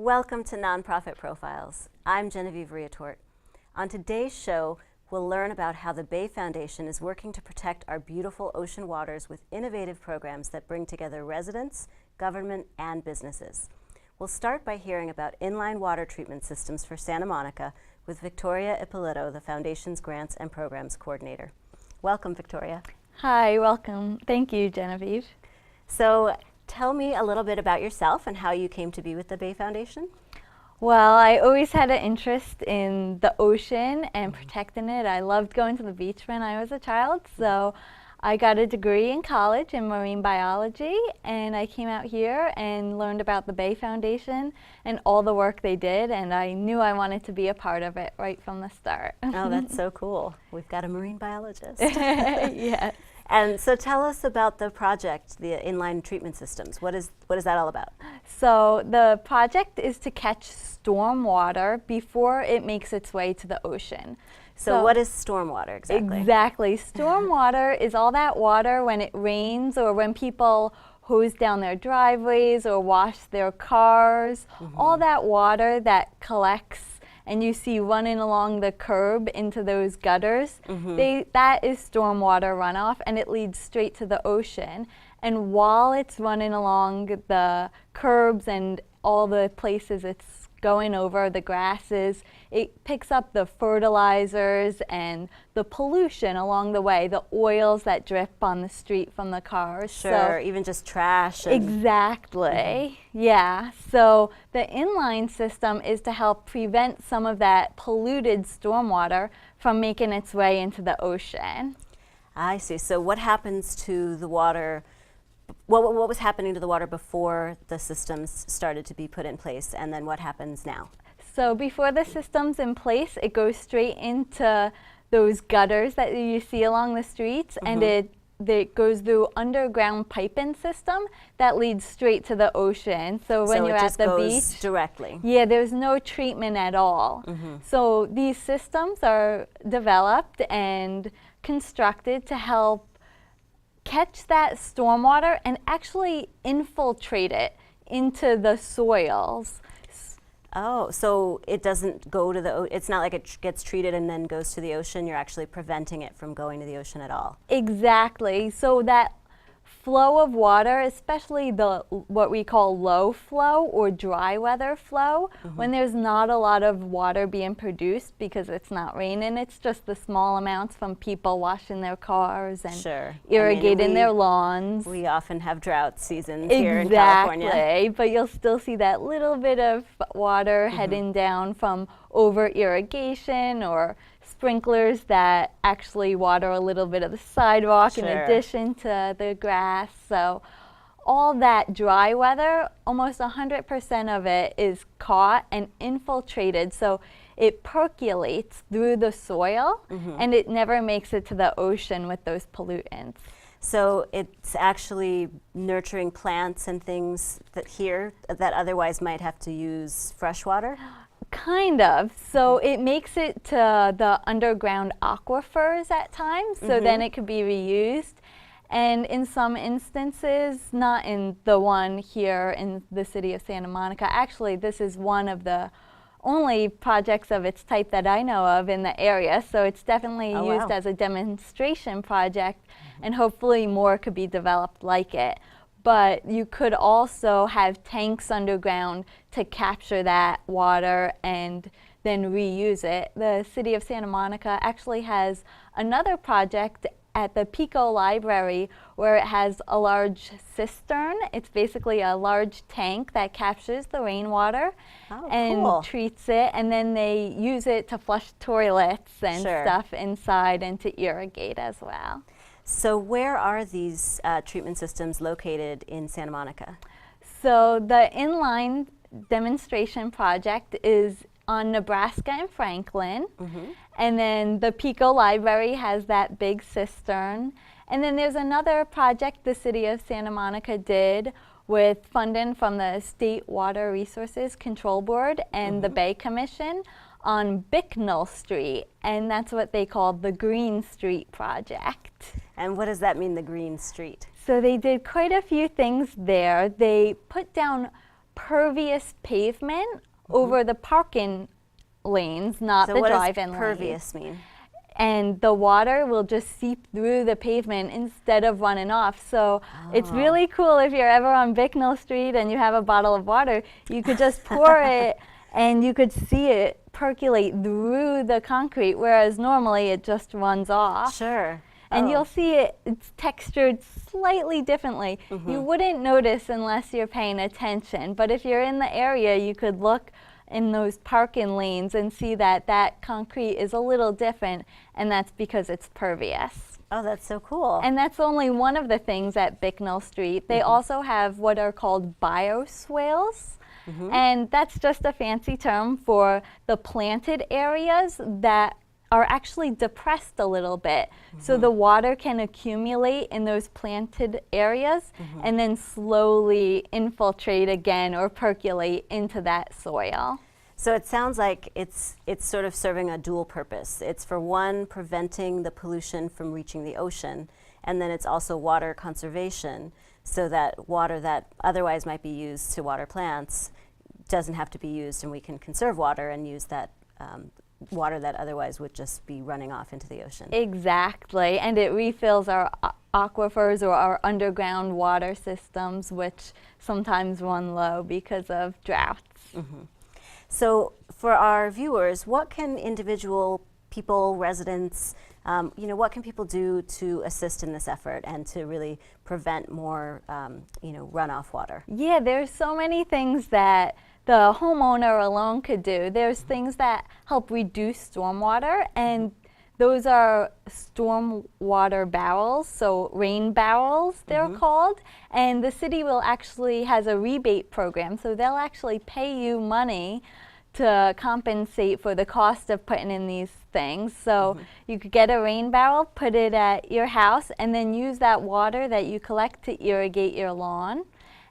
Welcome to Nonprofit Profiles. I'm Genevieve Riutort. On today's show, we'll learn about how the Bay Foundation is working to protect our beautiful ocean waters with innovative programs that bring together residents, government, and businesses. We'll start by hearing about inline water treatment systems for Santa Monica with Victoria Ippolito, the Foundation's Grants and Programs Coordinator. Welcome, Victoria. Hi, welcome. Thank you, Genevieve. So, tell me a little bit about yourself and how you came to be with the Bay Foundation. Well, I always had an interest in the ocean and protecting it. I loved going to the beach when I was a child, so I got a degree in college in marine biology, and I came out here and learned about the Bay Foundation and all the work they did, and I knew I wanted to be a part of it right from the start. Oh, that's so cool. We've got a marine biologist. Yes. And so tell us about the project, the inline treatment systems. What is that all about? So the project is to catch storm water before it makes its way to the ocean. So what is stormwater exactly? Exactly. Stormwater is all that water when it rains or when people hose down their driveways or wash their cars. All that water that collects and you see running along the curb into those gutters, that is stormwater runoff, and it leads straight to the ocean. And while it's running along the curbs and all the places it's going over, the grasses, it picks up the fertilizers and the pollution along the way, the oils that drip on the street from the cars. Sure, even just trash. Exactly, yeah. So the inline system is to help prevent some of that polluted stormwater from making its way into the ocean. I see. So what happens to the water? What was happening to the water before the systems started to be put in place, and then what happens now? So before the system's in place, it goes straight into those gutters that you see along the streets, and it goes through underground piping system that leads straight to the ocean. So when you're at the beach, directly. Yeah, there's no treatment at all. So these systems are developed and constructed to help catch that stormwater and actually infiltrate it into the soils. Oh, so it doesn't go to the it's not like it gets treated and then goes to the ocean. You're actually preventing it from going to the ocean at all. Exactly. So that flow of water, especially the what we call low flow or dry weather flow, when there's not a lot of water being produced because it's not raining, it's just the small amounts from people washing their cars and irrigating their lawns. We often have drought seasons here in California. Exactly, but you'll still see that little bit of water heading down from over irrigation or sprinklers that actually water a little bit of the sidewalk in addition to the grass. So all that dry weather, almost 100% of it is caught and infiltrated. So it percolates through the soil and it never makes it to the ocean with those pollutants. So it's actually nurturing plants and things that otherwise might have to use fresh water? Kind of. So it makes it to the underground aquifers at times, so then it could be reused. And in some instances, not in the one here in the city of Santa Monica, actually this is one of the only projects of its type that I know of in the area, so it's definitely used as a demonstration project, and hopefully more could be developed like it. But you could also have tanks underground to capture that water and then reuse it. The city of Santa Monica actually has another project at the Pico Library where it has a large cistern. It's basically a large tank that captures the rainwater and treats it, and then they use it to flush toilets and stuff inside and to irrigate as well. So where are these treatment systems located in Santa Monica? So the inline demonstration project is on Nebraska and Franklin. And then the Pico Library has that big cistern. And then there's another project the city of Santa Monica did with funding from the State Water Resources Control Board and the Bay Commission on Bicknell Street, and that's what they call the Green Street Project. And what does that mean, the Green Street? So they did quite a few things there. They put down pervious pavement over the parking lanes, not So the what does drive-in lanes. pervious mean? And the water will just seep through the pavement instead of running off. So it's really cool if you're ever on Bicknell Street and you have a bottle of water, you could just pour it and you could see it percolate through the concrete, whereas normally it just runs off. Sure. And you'll see it's textured slightly differently. You wouldn't notice unless you're paying attention, but if you're in the area, you could look in those parking lanes and see that that concrete is a little different, and that's because it's pervious. Oh, that's so cool. And that's only one of the things at Bicknell Street. They also have what are called bioswales, and that's just a fancy term for the planted areas that are actually depressed a little bit. So the water can accumulate in those planted areas and then slowly infiltrate again or percolate into that soil. So it sounds like it's sort of serving a dual purpose. It's for one, preventing the pollution from reaching the ocean, and then it's also water conservation, so that water that otherwise might be used to water plants doesn't have to be used, and we can conserve water and use that water that otherwise would just be running off into the ocean. Exactly, and it refills our aquifers or our underground water systems, which sometimes run low because of droughts. So for our viewers, what can individual people, residents, what can people do to assist in this effort and to really prevent more, runoff water? Yeah, there's so many things that the homeowner alone could do. There's things that help reduce stormwater, and those are stormwater barrels, so rain barrels they're called, and the city will actually has a rebate program, so they'll actually pay you money to compensate for the cost of putting in these things. So you could get a rain barrel, put it at your house, and then use that water that you collect to irrigate your lawn.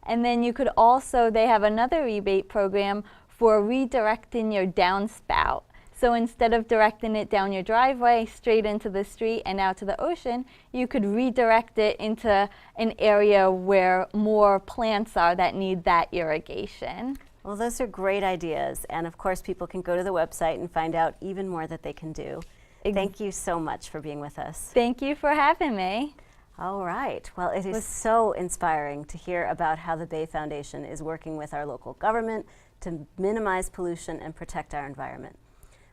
And then you could also, they have another rebate program for redirecting your downspout. So instead of directing it down your driveway straight into the street and out to the ocean, you could redirect it into an area where more plants are that need that irrigation. Well, those are great ideas. And of course, people can go to the website and find out even more that they can do. Thank you so much for being with us. Thank you for having me. All right. Well, it is so inspiring to hear about how the Bay Foundation is working with our local government to minimize pollution and protect our environment.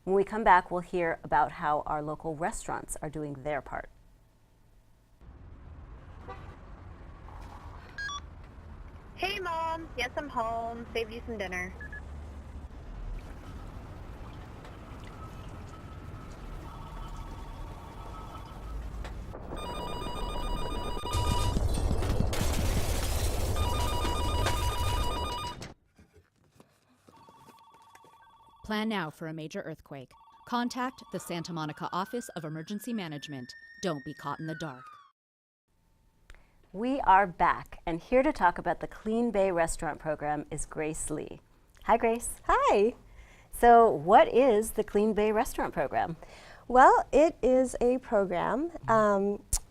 When we come back, we'll hear about how our local restaurants are doing their part. Hey Mom, yes I'm home, saved you some dinner. Plan now for a major earthquake. Contact the Santa Monica Office of Emergency Management. Don't be caught in the dark. We are back, and here to talk about the Clean Bay Restaurant Program is Grace Lee. Hi, Grace. Hi. So what is the Clean Bay Restaurant Program? Well, it is a program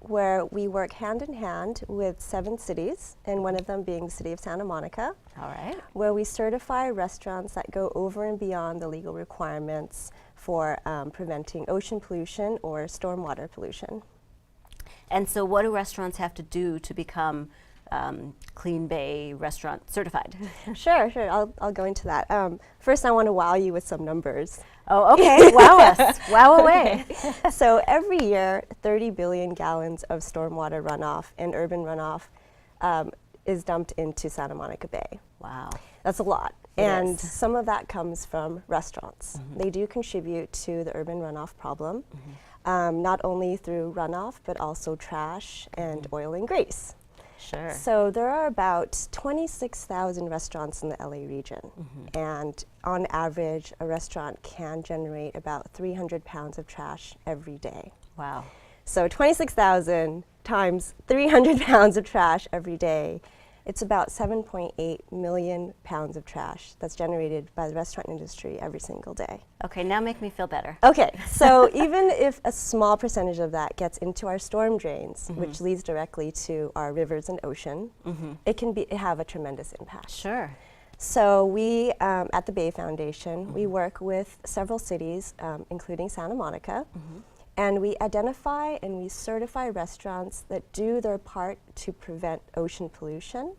where we work hand in hand with 7 cities, and one of them being the city of Santa Monica. All right. Where we certify restaurants that go over and beyond the legal requirements for preventing ocean pollution or stormwater pollution. And so what do restaurants have to do to become Clean Bay Restaurant certified? Sure. I'll go into that. First, I want to wow you with some numbers. Oh, okay. Wow us. Wow away. So every year, 30 billion gallons of stormwater runoff and urban runoff is dumped into Santa Monica Bay. Wow. That's a lot. It And is. some of that comes from restaurants. They do contribute to the urban runoff problem, not only through runoff, but also trash and oil and grease. Sure. So there are about 26,000 restaurants in the LA region. And on average, a restaurant can generate about 300 pounds of trash every day. Wow. So 26,000 times 300 pounds of trash every day, it's about 7.8 million pounds of trash that's generated by the restaurant industry every single day. Okay, now make me feel better. Okay, so even if a small percentage of that gets into our storm drains, which leads directly to our rivers and ocean, it can have a tremendous impact. Sure. So we, at the Bay Foundation, we work with several cities, including Santa Monica, and we identify and we certify restaurants that do their part to prevent ocean pollution.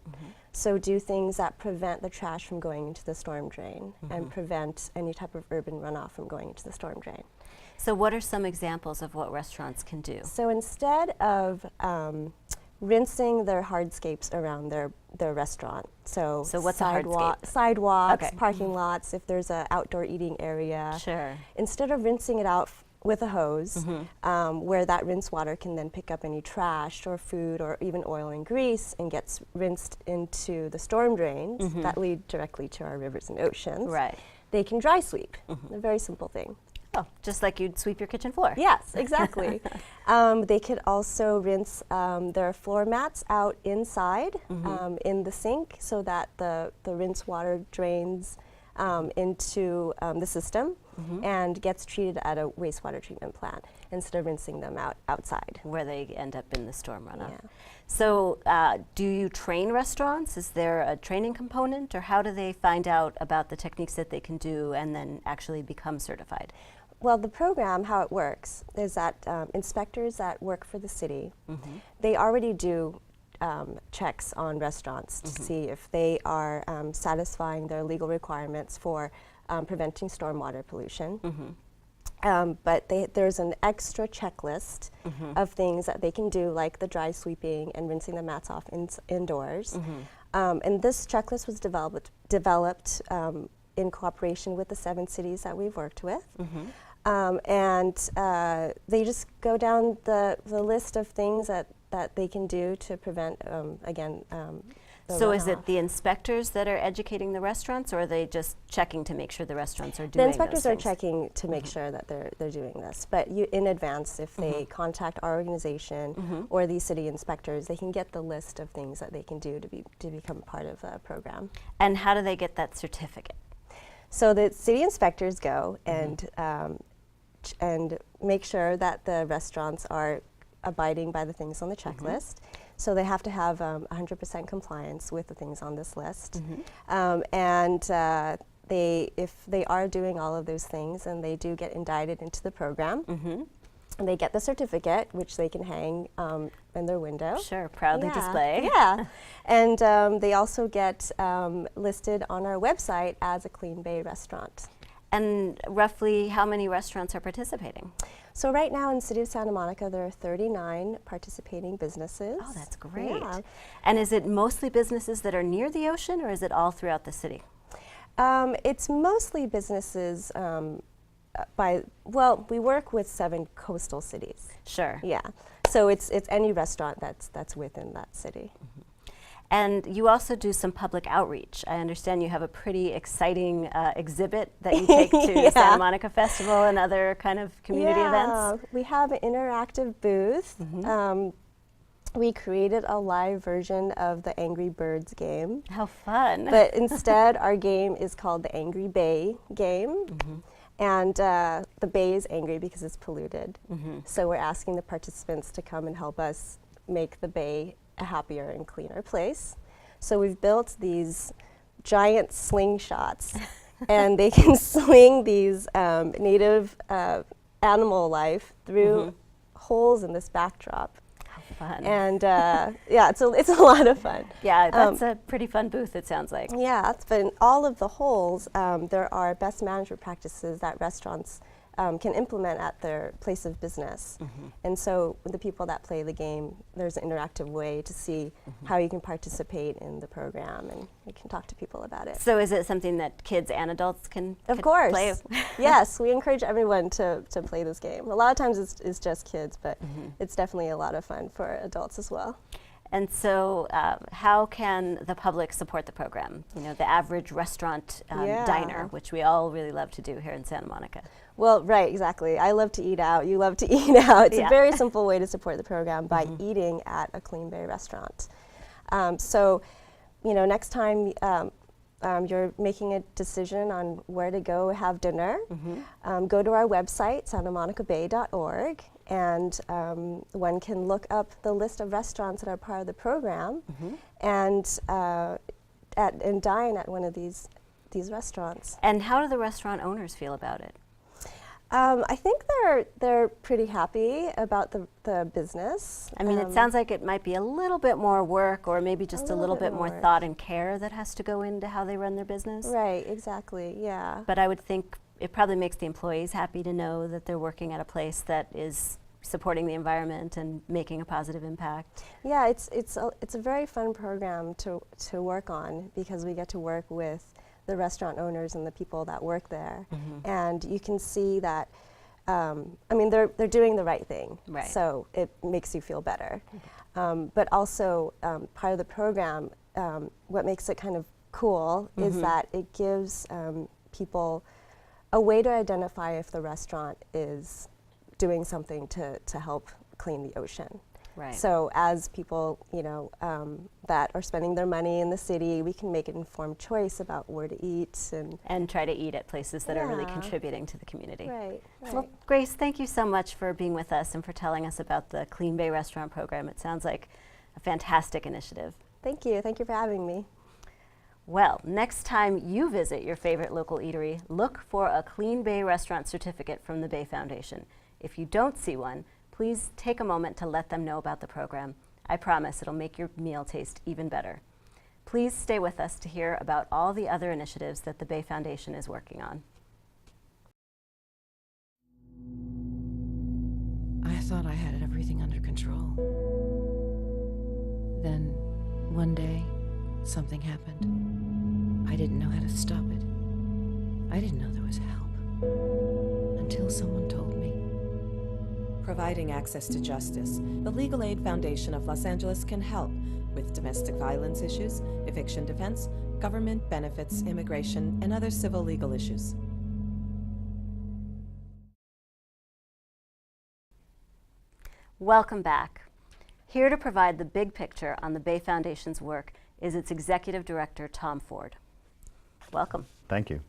So do things that prevent the trash from going into the storm drain and prevent any type of urban runoff from going into the storm drain. So what are some examples of what restaurants can do? So instead of rinsing their hardscapes around their restaurant, so what's a hardscape? Sidewalks, Okay. parking lots, if there's an outdoor eating area. Sure. Instead of rinsing it out with a hose, where that rinse water can then pick up any trash or food or even oil and grease and gets rinsed into the storm drains that lead directly to our rivers and oceans. Right. They can dry sweep, a very simple thing. Oh, just like you'd sweep your kitchen floor. Yes, exactly. They could also rinse their floor mats out inside in the sink so that the rinse water drains into the system and gets treated at a wastewater treatment plant instead of rinsing them out outside. Where they end up in the storm runoff. Yeah. So do you train restaurants? Is there a training component, or how do they find out about the techniques that they can do and then actually become certified? Well, the program, how it works, is that inspectors that work for the city, they already do checks on restaurants to see if they are satisfying their legal requirements for preventing stormwater pollution. But there's an extra checklist of things that they can do, like the dry sweeping and rinsing the mats off indoors. And this checklist was developed in cooperation with the 7 cities that we've worked with. And they just go down the list of things that they can do to prevent, the So is runoff. it the inspectors that are educating the restaurants, or are they just checking to make sure the restaurants are doing The inspectors those are things? checking to make sure that they're doing this, but in advance, if they contact our organization or these city inspectors, they can get the list of things that they can do to become part of the program. And how do they get that certificate? So the city inspectors go and make sure that the restaurants are abiding by the things on the checklist. So they have to have 100% compliance with the things on this list. If they are doing all of those things, and they do get indicted into the program, and they get the certificate, which they can hang in their window. Sure, proudly display. Yeah, and they also get listed on our website as a Clean Bay restaurant. And roughly how many restaurants are participating? So right now in the city of Santa Monica, there are 39 participating businesses. Oh, that's great. Yeah. And is it mostly businesses that are near the ocean, or is it all throughout the city? It's mostly businesses we work with 7 coastal cities. Sure. Yeah, so it's any restaurant that's within that city. And you also do some public outreach. I understand you have a pretty exciting exhibit that you take to Yeah. Santa Monica Festival and other kind of community events. We have an interactive booth. We created a live version of the Angry Birds game. How fun. But instead, our game is called the Angry Bay game. And the bay is angry because it's polluted. So we're asking the participants to come and help us make the bay a happier and cleaner place. So we've built these giant slingshots, and they can sling these native animal life through holes in this backdrop. Fun. And yeah, it's a lot of fun. Yeah, that's a pretty fun booth, it sounds like. Yeah, but in all of the holes, there are best management practices that restaurants can implement at their place of business. And so the people that play the game, there's an interactive way to see how you can participate in the program, and you can talk to people about it. So is it something that kids and adults can Of course. play? Yes, we encourage everyone to play this game. A lot of times it's just kids, but it's definitely a lot of fun for adults as well. And so how can the public support the program? You know, the average restaurant diner, which we all really love to do here in Santa Monica. Well, right, exactly. I love to eat out. You love to eat out. It's Yeah. a very simple way to support the program by eating at a Clean Bay restaurant. So, you know, next time you're making a decision on where to go have dinner, go to our website, santamonicabay.org, and one can look up the list of restaurants that are part of the program and and dine at one of these restaurants. And how do the restaurant owners feel about it? I think they're pretty happy about the business. I mean, it sounds like it might be a little bit more work, or maybe just a little bit more thought and care that has to go into how they run their business. Right, exactly, yeah. But I would think it probably makes the employees happy to know that they're working at a place that is supporting the environment and making a positive impact. Yeah, it's a very fun program to work on, because we get to work with the restaurant owners and the people that work there, and you can see that. I mean, they're doing the right thing, right. So it makes you feel better. But also, part of the program, what makes it kind of cool is that it gives people a way to identify if the restaurant is doing something to help clean the ocean. Right. So as people, that are spending their money in the city, we can make an informed choice about where to eat and try to eat at places that are really contributing to the community. Right. Well, Grace, thank you so much for being with us and for telling us about the Clean Bay Restaurant Program. It sounds like a fantastic initiative. Thank you. Thank you for having me. Well, next time you visit your favorite local eatery, look for a Clean Bay Restaurant certificate from the Bay Foundation. If you don't see one, please take a moment to let them know about the program. I promise it'll make your meal taste even better. Please stay with us to hear about all the other initiatives that the Bay Foundation is working on. I thought I had everything under control. Then, one day, something happened. I didn't know how to stop it. I didn't know there was help. Until someone told me. Providing access to justice, the Legal Aid Foundation of Los Angeles can help with domestic violence issues, eviction defense, government benefits, immigration, and other civil legal issues. Welcome back. Here to provide the big picture on the Bay Foundation's work is its Executive Director, Tom Ford. Welcome. Thank you.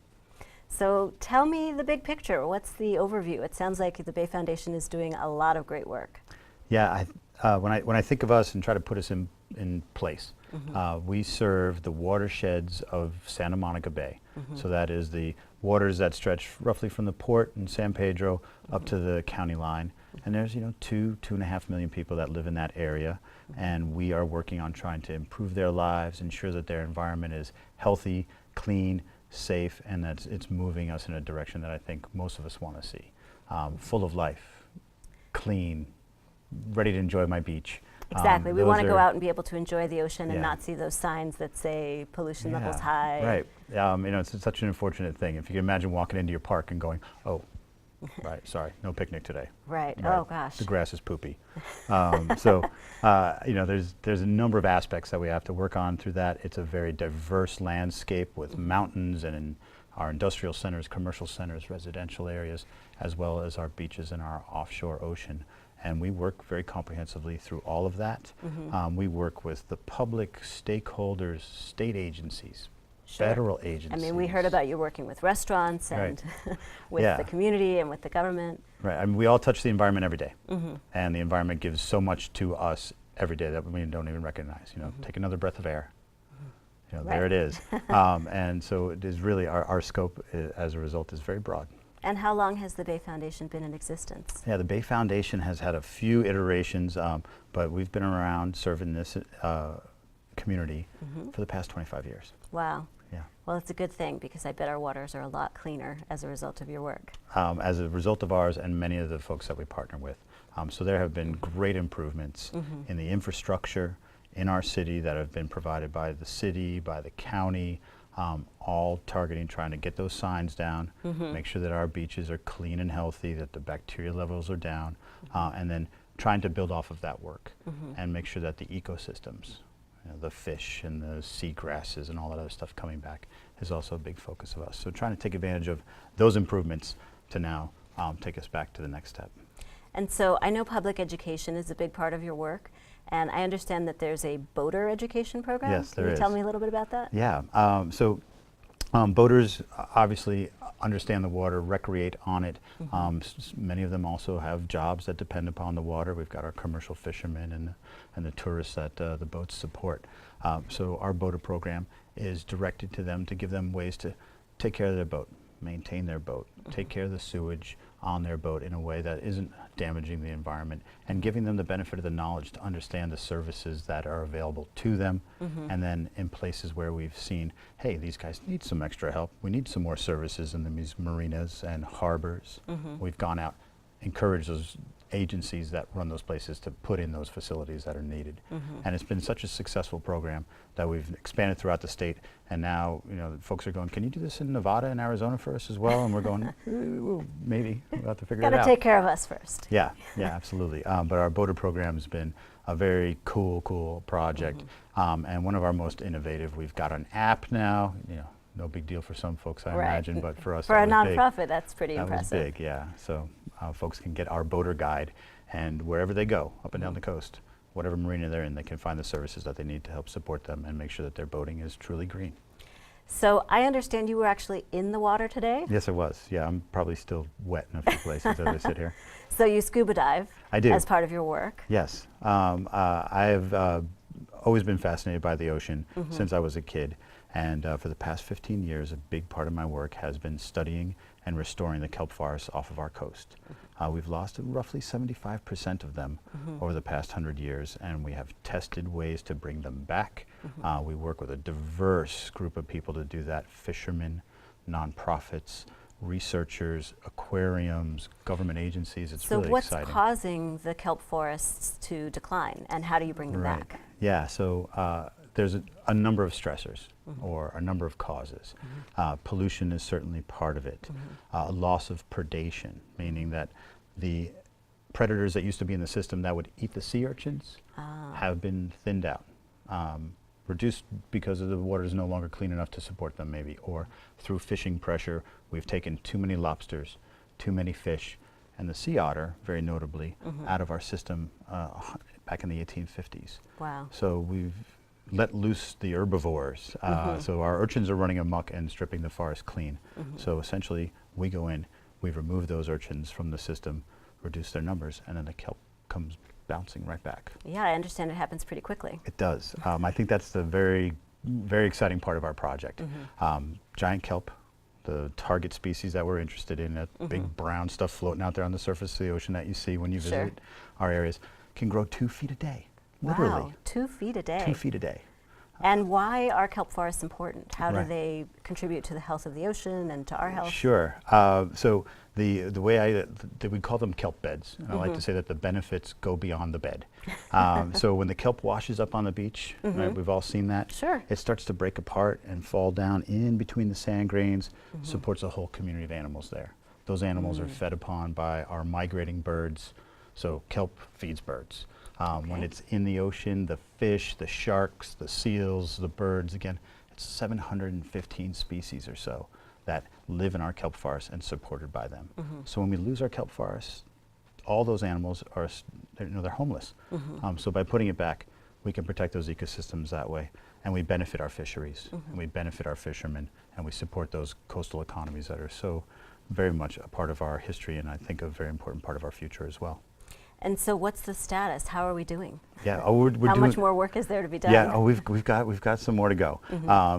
So tell me the big picture. What's the overview? It sounds like the Bay Foundation is doing a lot of great work. Yeah, when I think of us and try to put us in place, we serve the watersheds of Santa Monica Bay. So that is the waters that stretch roughly from the port in San Pedro up to the county line. And there's 2.5 million people that live in that area, and we are working on trying to improve their lives, ensure that their environment is healthy, clean, safe, and that it's moving us in a direction that I think most of us want to see. Full of life, clean, ready to enjoy my beach. Exactly. We want to go out and be able to enjoy the ocean and not see those signs that say pollution levels high. Right. It's such an unfortunate thing. If you can imagine walking into your park and going, oh, right, sorry, no picnic today. Right. Oh gosh. The grass is poopy. There's a number of aspects that we have to work on through that. It's a very diverse landscape with mountains and in our industrial centers, commercial centers, residential areas, as well as our beaches and our offshore ocean. And we work very comprehensively through all of that. We work with the public, stakeholders, state agencies, federal agencies. I mean, we heard about you working with restaurants and with the community and with the government. Right. I mean, we all touch the environment every day. And the environment gives so much to us every day that we don't even recognize. Take another breath of air. There it is. And so it is really, our scope as a result is very broad. And how long has the Bay Foundation been in existence? Yeah, the Bay Foundation has had a few iterations, but we've been around serving this community for the past 25 years. Wow. Yeah. Well, it's a good thing, because I bet our waters are a lot cleaner as a result of your work. As a result of ours and many of the folks that we partner with. So there have been great improvements in the infrastructure in our city that have been provided by the city, by the county, all targeting trying to get those signs down, make sure that our beaches are clean and healthy, that the bacteria levels are down, and then trying to build off of that work and make sure that the ecosystems, the fish and the seagrasses and all that other stuff coming back is also a big focus of us. So trying to take advantage of those improvements to now take us back to the next step. And so I know public education is a big part of your work, and I understand that there's a boater education program. Yes, there is. Can you tell me a little bit about that? Yeah. Boaters obviously understand the water, recreate on it. Many of them also have jobs that depend upon the water. We've got our commercial fishermen and the tourists that the boats support. So our boater program is directed to them to give them ways to take care of their boat, maintain their boat, take care of the sewage on their boat in a way that isn't damaging the environment, and giving them the benefit of the knowledge to understand the services that are available to them. And then in places where we've seen, hey, these guys need some extra help, we need some more services in these marinas and harbors, we've gone out, encouraged those agencies that run those places to put in those facilities that are needed. And it's been such a successful program that we've expanded throughout the state, and now folks are going, can you do this in Nevada and Arizona for us as well? And we're going, maybe, we'll have to figure it out. Got to take care of us first. Yeah, absolutely. But our boater program has been a very cool project, and one of our most innovative. We've got an app now, no big deal for some folks, I imagine, but for us, for a that was nonprofit, big. that's pretty impressive. That was big, yeah. So folks can get our boater guide, and wherever they go, up and down the coast, whatever marina they're in, they can find the services that they need to help support them and make sure that their boating is truly green. So I understand you were actually in the water today? Yes, I was. Yeah, I'm probably still wet in a few places as I sit here. So you scuba dive I do. as part of your work? Yes. I have always been fascinated by the ocean since I was a kid. And for the past 15 years, a big part of my work has been studying and restoring the kelp forests off of our coast. We've lost roughly 75% of them over the past 100 years, and we have tested ways to bring them back. We work with a diverse group of people to do that: fishermen, nonprofits, researchers, aquariums, government agencies. It's really exciting. So what's causing the kelp forests to decline, and how do you bring them back? Yeah, so there's a number of stressors or a number of causes. Pollution is certainly part of it. Loss of predation, meaning that the predators that used to be in the system that would eat the sea urchins have been thinned out. Reduced because the water is no longer clean enough to support them, maybe, or through fishing pressure, we've taken too many lobsters, too many fish, and the sea otter, very notably, out of our system back in the 1850s. Wow. So we've let loose the herbivores. So our urchins are running amok and stripping the forest clean. So essentially, we go in, we remove those urchins from the system, reduce their numbers, and then the kelp comes bouncing right back. Yeah, I understand it happens pretty quickly. It does. I think that's the very exciting part of our project. Giant kelp, the target species that we're interested in, that big brown stuff floating out there on the surface of the ocean that you see when you visit our areas, can grow 2 feet a day. Literally. Wow, 2 feet a day. 2 feet a day. And why are kelp forests important? How do they contribute to the health of the ocean and to our health? Sure. So the way we call them kelp beds. And I like to say that the benefits go beyond the bed. So when the kelp washes up on the beach, right, we've all seen that. Sure. It starts to break apart and fall down in between the sand grains, supports a whole community of animals there. Those animals are fed upon by our migrating birds. So kelp feeds birds. When it's in the ocean, the fish, the sharks, the seals, the birds, again, it's 715 species or so that live in our kelp forests and supported by them. So when we lose our kelp forests, all those animals are, they're homeless. So by putting it back, we can protect those ecosystems that way, and we benefit our fisheries, and we benefit our fishermen, and we support those coastal economies that are so very much a part of our history, and I think a very important part of our future as well. And so what's the status? How are we doing? Yeah, we're How doing much more work is there to be done? Yeah, we've got some more to go.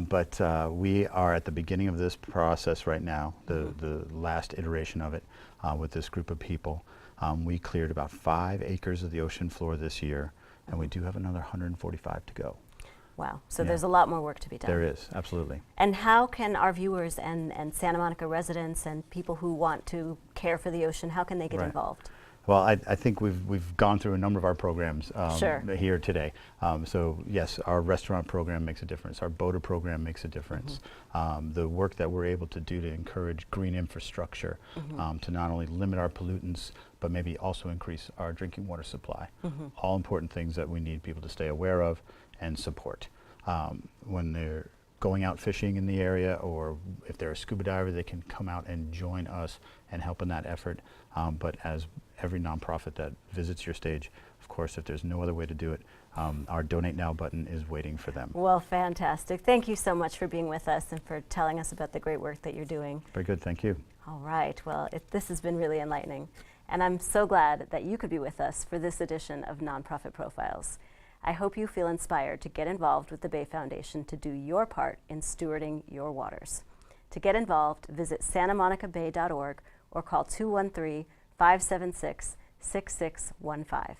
But we are at the beginning of this process right now, the last iteration of it, with this group of people. We cleared about 5 acres of the ocean floor this year, and we do have another 145 to go. Wow, so there's a lot more work to be done. There is, absolutely. And how can our viewers and Santa Monica residents and people who want to care for the ocean, how can they get involved? Well, I think we've gone through a number of our programs here today. So yes, our restaurant program makes a difference. Our boater program makes a difference. The work that we're able to do to encourage green infrastructure, to not only limit our pollutants, but maybe also increase our drinking water supply. All important things that we need people to stay aware of and support. When they're going out fishing in the area, or if they're a scuba diver, they can come out and join us and help in that effort. But as every nonprofit that visits your stage, of course, if there's no other way to do it, our Donate Now button is waiting for them. Well, fantastic. Thank you so much for being with us and for telling us about the great work that you're doing. Very good, thank you. All right, well, this has been really enlightening. And I'm so glad that you could be with us for this edition of Nonprofit Profiles. I hope you feel inspired to get involved with the Bay Foundation to do your part in stewarding your waters. To get involved, visit santamonicabay.org or call 213-576-6615.